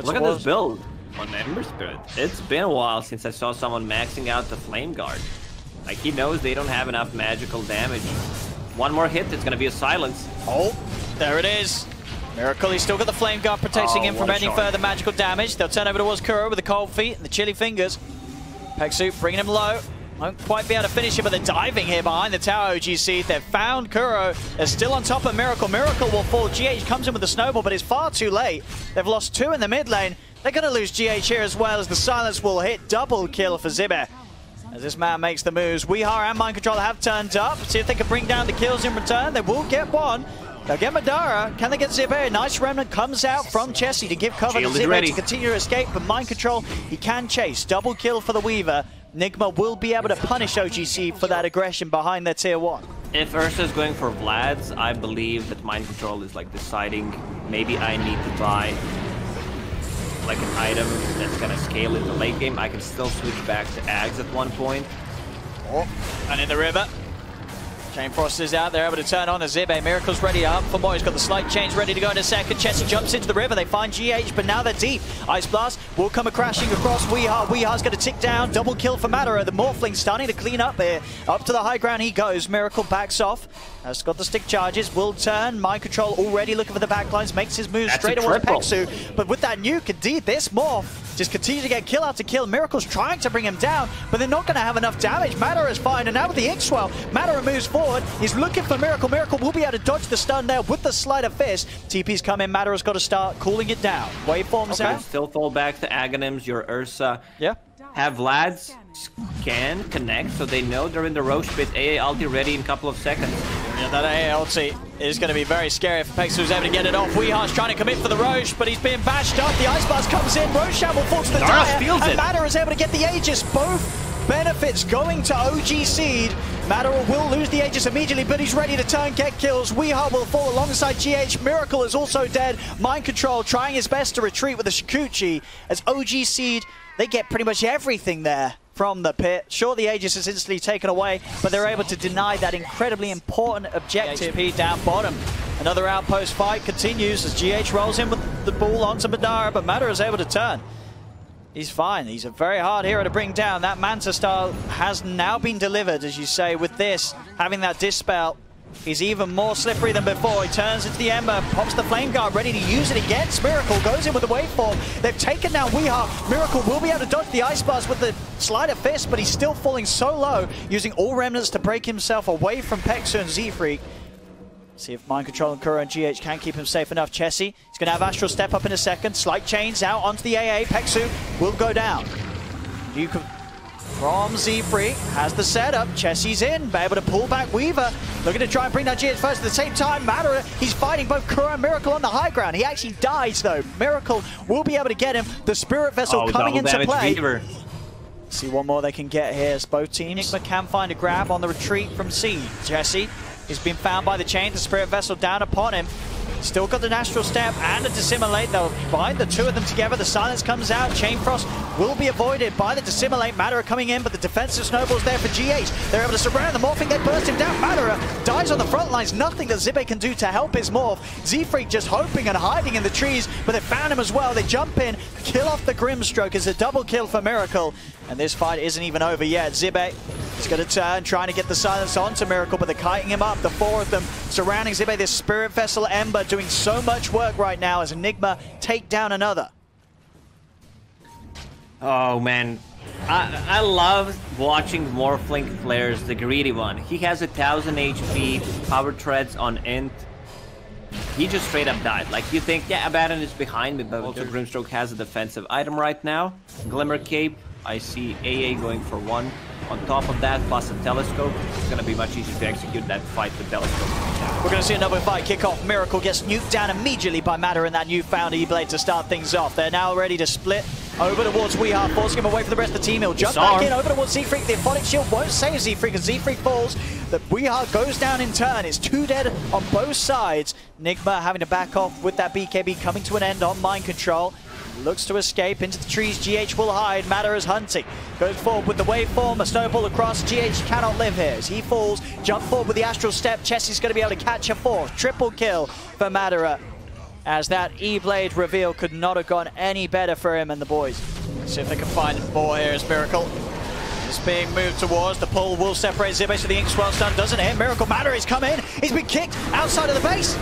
Look at this build on Ember Spirit. It's been a while since I saw someone maxing out the Flame Guard. Like, he knows they don't have enough magical damage. One more hit, it's gonna be a silence. Oh, there it is. Miracle, he's still got the Flame Guard protecting him from any further magical damage. They'll turn over towards Kuro with the cold feet and the chilly fingers. Pexu bringing him low. Won't quite be able to finish him, but they're diving here behind the tower. OGC, they've found Kuro. They're still on top of Miracle. Miracle will fall. GH comes in with the snowball, but it's far too late. They've lost 2 in the mid lane. They're going to lose GH here as well, as the silence will hit. Double kill for Zibe as this man makes the moves. Weehar and Mind Control have turned up. See if they can bring down the kills in return. They will get one. They'll get Madara. Can they get Zibe? A nice remnant comes out from Chessie to give cover to Zibe to continue to escape. But Mind Control, he can chase. Double kill for the Weaver. Nigma will be able to punish OGC for that aggression behind their tier 1. If Ursa's going for Vlad's, I believe that Mind Control is like deciding maybe I need to buy like an item that's gonna scale in the late game. I can still switch back to Ags at one point. Oh, and in the river. Chain Frost is out, they're able to turn on the Zibe. Miracle's ready up for more. He's got the slight change ready to go in a second. Chessie jumps into the river, they find GH, but now they're deep. Ice Blast will come crashing across Weehar. Weehar's going to tick down, double kill for Madara. The Morphling starting to clean up here. Up to the high ground he goes. Miracle backs off. Has got the stick charges, will turn. Mind Control already looking for the backlines, makes his move straight towards Pexu. But with that nuke, indeed, this Morph just continues to get kill after kill. Miracle's trying to bring him down, but they're not going to have enough damage. Madara is fine, and now with the Ixwell, Madara moves forward. He's looking for Miracle. Miracle will be able to dodge the stun there with the Sleight of Fist. TP's come in. Madara's got to start cooling it down. Waveforms out. Still fall back to Aghanims. Your Ursa. Yeah. Have Vlad's scan connect, so they know they're in the Roche pit. AA ulti ready in a couple of seconds. Yeah, that AA ulti is going to be very scary if Pexu is able to get it off. Weehar's trying to commit for the Roche, but he's being bashed up. The Ice Blast comes in. Roshan will fall to the Dire, and Madara is able to get the Aegis. Both benefits going to OG Seed. Madara will lose the Aegis immediately, but he's ready to turn, get kills. Weehar will fall alongside GH. Miracle is also dead. Mind Control trying his best to retreat with the Shikuchi as OG Seed. They get pretty much everything there from the pit. Sure, the Aegis is instantly taken away, but they're able to deny that incredibly important objective. HP down bottom. Another outpost fight continues as GH rolls in with the ball onto Madara, but Madara is able to turn. He's fine. He's a very hard hero to bring down. That Manta style has now been delivered, as you say, with this. Having that Dispel is even more slippery than before. He turns into the Ember, pops the Flame Guard, ready to use it against Miracle. Goes in with the Waveform. They've taken down Weehar. Miracle will be able to dodge the Ice Blast with the Sleight of Fist, but he's still falling so low, using all remnants to break himself away from Pexu and Z-Freak. See if Mind Control and Kuro and GH can keep him safe enough. Chessie, he's going to have Astral Step up in a second. Slight chains out onto the AA. Pexu will go down. From Z-Freak has the setup. Chessie's in, be able to pull back Weaver. Looking to try and bring down GH first. At the same time, Madara, he's fighting both Kuro and Miracle on the high ground. He actually dies though. Miracle will be able to get him. The Spirit Vessel coming into play. Weaver. See one more they can get here as both teams. Nigma can find a grab on the retreat from C. Chessie, he's been found by the chain. The Spirit Vessel down upon him. Still got the Astral Step and a Dissimulate. They'll bind the two of them together. The silence comes out. Chain Frost will be avoided by the Dissimulate. Madara coming in, but the defensive snowball's there for GH. They're able to surround the Morphing. They burst him down. Madara dies on the front lines. Nothing that Zibe can do to help his Morph. Z-Freak just hoping and hiding in the trees, but they found him as well. They jump in, kill off the Grimstroke. It's a double kill for Miracle. And this fight isn't even over yet. Zibe is going to turn, trying to get the silence onto Miracle, but they're kiting him up. The 4 of them surrounding Zibe. This Spirit Vessel Ember doing so much work right now as Enigma take down another. Oh man, I love watching Morphling players, the greedy one. He has 1000 HP, power treads on int. He just straight up died. Like, you think, yeah, Abaddon is behind me, but also Grimstroke has a defensive item right now. Glimmer Cape, I see AA going for 1. On top of that, plus a Telescope, it's going to be much easier to execute that fight with Telescope. We're going to see another fight kick off. Miracle gets nuked down immediately by Madara and that newfound E-Blade to start things off. They're now ready to split over towards Weehar, forcing him away from the rest of the team. He'll jump back in over towards Z-Freak. The Aphotic Shield won't save Z-Freak, and Z-Freak falls. The Weehar goes down in turn. It's 2 dead on both sides. Nigma having to back off with that BKB coming to an end on Mind Control. Looks to escape into the trees. GH will hide. Madara is hunting. Goes forward with the waveform. A snowball across. GH cannot live here as he falls. Jump forward with the Astral Step. Chessie's going to be able to catch a 4th. Triple kill for Madara. as that E-Blade reveal could not have gone any better for him and the boys. Let's see if they can find more here as Miracle is being moved towards. The pull will separate Zibe, so the Ink Swell stun doesn't hit. Miracle Matter is come in. He's been kicked outside of the base.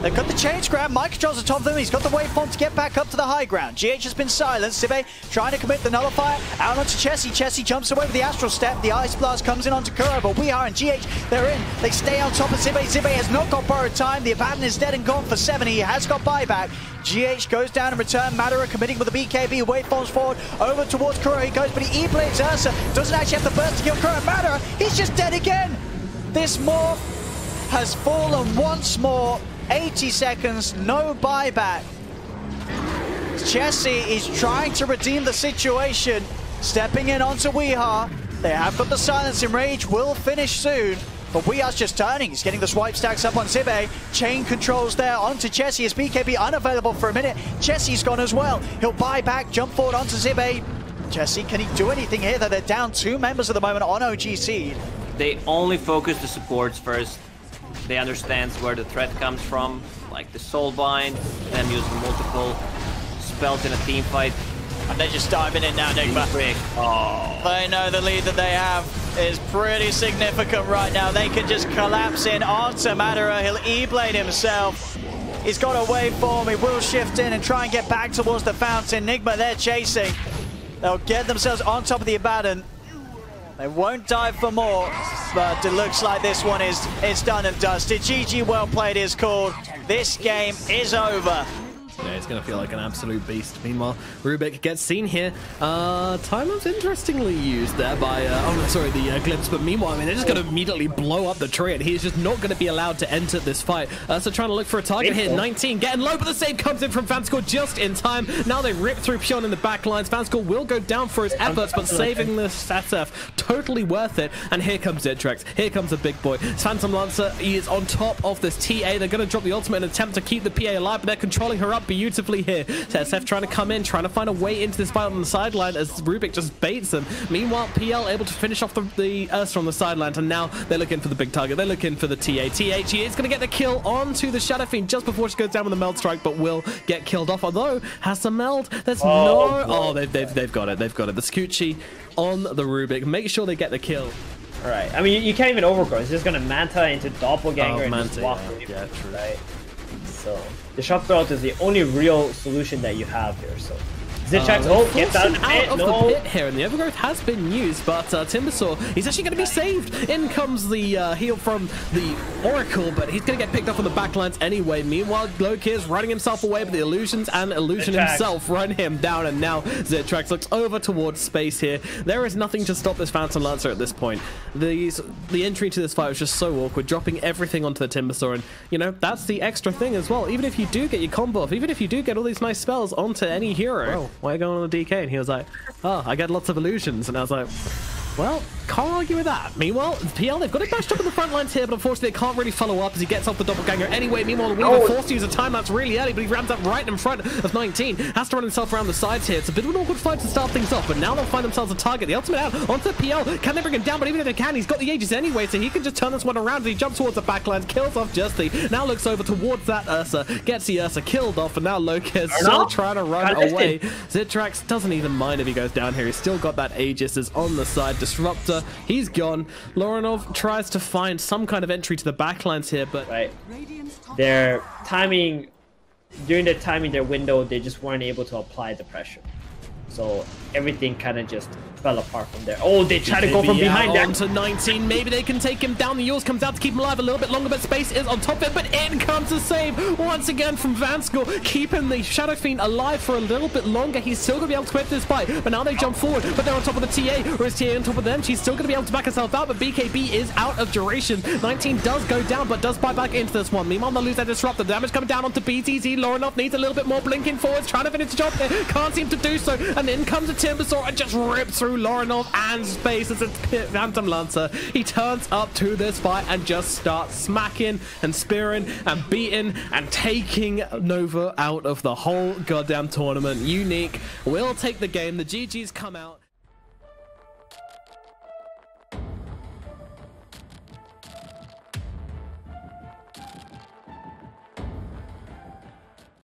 They've got the change grab. Mike controls the top of them. He's got the waveform to get back up to the high ground. GH has been silenced. Zibe trying to commit the nullifier out onto Chessie. Chessie jumps away with the Astral Step. The Ice Blast comes in onto Kuro, but Weehaw and GH, they're in. They stay on top of Zibe. Zibe has not got borrowed time. The Abaddon is dead and gone for 7. He has got buyback. GH goes down in return. Madara committing with the BKB. Waveforms forward over towards Kuro. He goes, but he E-blades Ursa. Doesn't actually have the burst to kill Kuro. Madara, he's just dead again. This morph has fallen once more. 80 seconds, no buyback. Chessie is trying to redeem the situation, stepping in onto Weehaw. They have got the silence in rage, will finish soon. But Weehaw's just turning. He's getting the swipe stacks up on Zibe. Chain controls there onto Chessie as BKB unavailable for a minute. Chessie's gone as well. He'll buy back, jump forward onto Zibe. Chessie, can he do anything here? They're down 2 members at the moment on OG Seed. They only focus the supports first. They understand where the threat comes from, like the Soulbind, them using multiple spells in a team fight. And they're just diving in now, Nigma. Oh. They know the lead that they have is pretty significant right now. They can just collapse in onto Madara. He'll E-blade himself. He's got a waveform. He will shift in and try and get back towards the fountain. Nigma, they're chasing. They'll get themselves on top of the Abaddon. They won't dive for more, but it looks like this one is done and dusted. GG, well played is called. This game is over. Yeah, it's going to feel like an absolute beast. Meanwhile, Rubik gets seen here. Timeout's interestingly used there by, oh no, sorry, the Glimpse. But meanwhile, I mean, they're just going to immediately blow up the tree, and he's just not going to be allowed to enter this fight. So trying to look for a target here. 19 getting low, but the save comes in from Vanscore just in time. Now they rip through Pion in the back lines. Vanscore will go down for his efforts, but saving this SF, totally worth it. And here comes Zitrex. Here comes a big boy. Phantom Lancer, he is on top of this TA. They're going to drop the ultimate in an attempt to keep the PA alive, but they're controlling her up beautifully here. So SF trying to come in, trying to find a way into this fight on the sideline as Rubik just baits him. Meanwhile, PL able to finish off the Ursa on the sideline, and now they're looking for the big target. They're looking for the TA. TH is going to get the kill onto the Shadow Fiend just before she goes down with the Meld Strike, but will get killed off, although has the Meld. There's they've got it. They've got it. The Scoochie on the Rubik. Make sure they get the kill. All right. I mean, you can't even overgrow. It's just going to Manta into Doppelganger and Manta, just walk yeah. away. Yeah, true. Right? So the shock throat is the only real solution that you have here. So Zitrex, gets out of the pit here, and the Overgrowth has been used, but Timbersaw, he's actually going to be saved. In comes the heal from the Oracle, but he's going to get picked up on the backlines anyway. Meanwhile, Glok is running himself away, but the Illusions and Illusion himself run him down, and now Zitrex looks over towards space here. There is nothing to stop this Phantom Lancer at this point. The entry to this fight was just so awkward, dropping everything onto the Timbersaw, and, you know, that's the extra thing as well. Even if you do get your combo off, even if you do get all these nice spells onto any hero, whoa, why are you going on the DK? And he was like, oh, I get lots of illusions. And I was like, well, can't argue with that. Meanwhile, PL, they've got it bashed up in the front lines here, but unfortunately they can't really follow up as he gets off the Doppelganger anyway. Meanwhile, Weaver forced to use a time lapse really early, but he ramps up right in front of 19. Has to run himself around the sides here. It's a bit of an awkward fight to start things off, but now they'll find themselves a target. The ultimate out onto the PL. Can they bring him down? But even if they can, he's got the Aegis anyway, so he can just turn this one around. And he jumps towards the backlines, kills off Justy. Now looks over towards that Ursa, gets the Ursa killed off, and now Locus still trying to run away. Zitrex doesn't even mind if he goes down here. He's still got that Aegis is on the side. Disruptor, he's gone. Loranov tries to find some kind of entry to the backlines here, but their timing, during their window, they just weren't able to apply the pressure. So everything kind of just fell apart from there. Oh, they try to go from behind there. Onto 19. Maybe they can take him down. The Yours comes out to keep him alive a little bit longer, but Space is on top of it. But in comes a save once again from Vanscore, keeping the Shadow Fiend alive for a little bit longer. He's still going to be able to quit this fight, but now they jump forward. But they're on top of the TA, or is TA on top of them? She's still going to be able to back herself out, but BKB is out of duration. 19 does go down, but does buy back into this one. Meanwhile, they'll lose their Disruptor. The damage coming down onto BTZ. Loranov needs a little bit more blinking forwards, trying to finish the job here. Can't seem to do so. And in comes a Timbersaw and just rips through Loranov and Space as a Phantom Lancer. He turns up to this fight and just starts smacking and spearing and beating and taking Nova out of the whole goddamn tournament. Unique will take the game. The GGs come out.